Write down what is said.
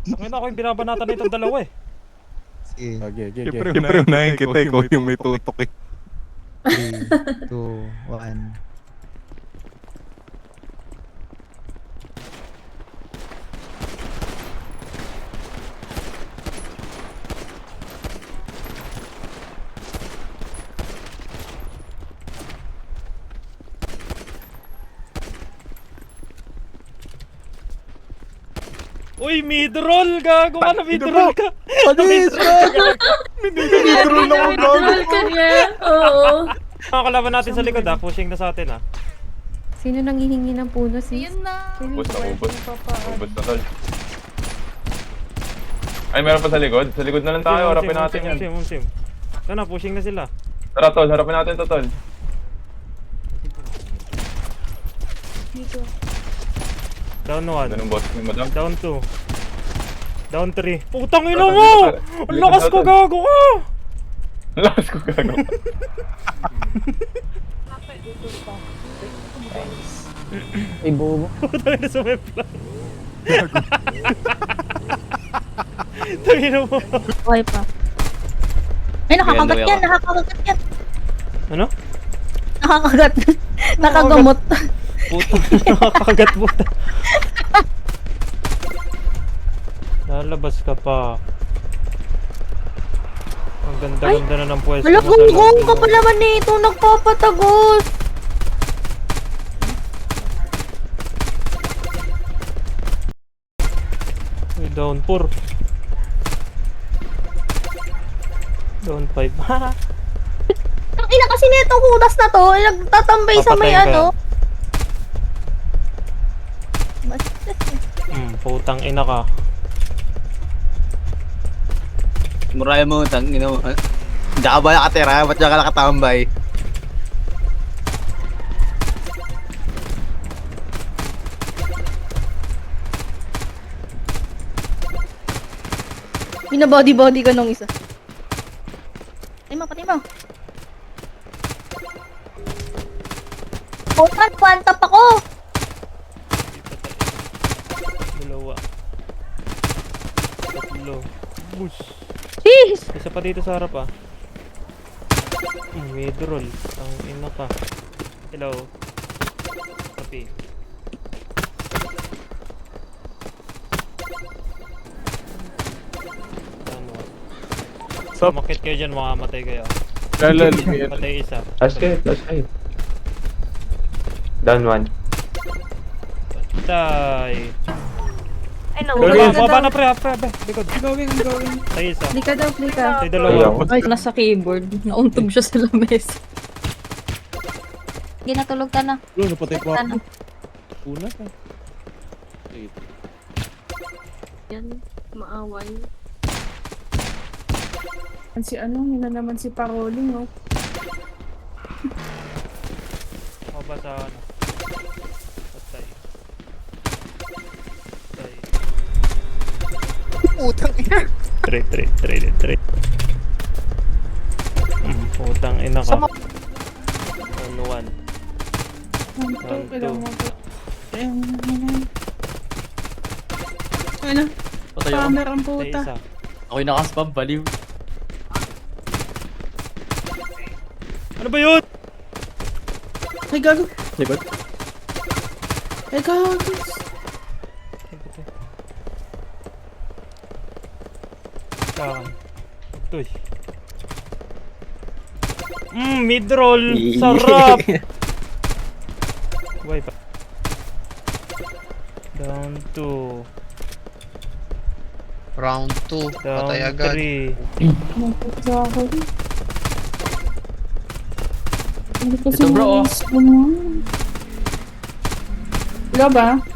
Nakita ko yung binabanatan na itong dalawa eh. Sige. Okay. Siyempre unahin kita, ikaw yung may tutok eh. 3, 2, 1. Uy, mid-roll! Gago ka na, mid-roll ka! Panis! Minidroll na ako gago. Nag-roll ka niya. Oo. Mga kalaban natin sa likod pushing na sa atin Sino nang hihingi ng puno, sis? Yun na. Ubus na, ubus. Ubus na, tol. Ay, meron pa sa likod. Sa likod na lang tayo, harapin natin yan. Unsim. Yan na, pushing na sila. Tara, tol, harapin natin to, tol. Dito. Down 1. Ganun boss ni madam. Down 2. Down 3. Putang ina mo! Ang lakas ko, gago ka! Lakas ko gago. Ay, bobo. Putang ina sa may fly. Tangina mo. Okay pa. Ay, nakakagat yan. Nakakagat yan. Ano? Nakakagat. Nakagamot. Putang nakakagat mo. Lalabas ka pa. Ang ganda-ganda na ng pwesto Wala, mo sa gunggong lobby ka mo. pa naman nito. Nagpapatagos. Uy, down 4. Down 5. Ang ina kasi nitong kudas na to. Nagtatambay sa may Papatayin ka. ano. Basta. Putang ina ka. Muraya mo, tangin mo. Diyan ka ba nakatira? Ba't diyan ka nakatambay? Binabody-body ka nung isa. Patay mo. Putan, one tap ako. Dalawa. Tatlo. Bush. Jeez. Isa pa dito sa harap mid-roll. Ang ina ka. Hello. Kapi. Sumakit kayo dyan, makamatay kayo. Lalal. Patay isa. Last kayo. Down 1. Patay. Ay, Baba na pre. Likod. Going. Patay isa. Plika daw, plika. Patay dalawa. Ay, nasa keyboard. Nauntog siya sa lamesa. Ginatulog ka na. Bro, napatay ko Ano? ako. Una ka. Yan, maaway. Si ano, yun na naman si Paroling, oh. Baba sa ano. Patay. Putang ina. 3. Putang ina ka. 1. Kailangan mo to. Patay ako. Pamer ang Patay puta. isa. Ako'y nakaspam, baliw. Ano ba yun? Ay, gago. Likod. Ay, gago. Kakan. Uy. Mid-roll. Sarap. Buhay pa. Down 2. Round 2. Down Patay agad. 3. Sa ako. Hindi kasi Ito, bro, oh. Wala ba?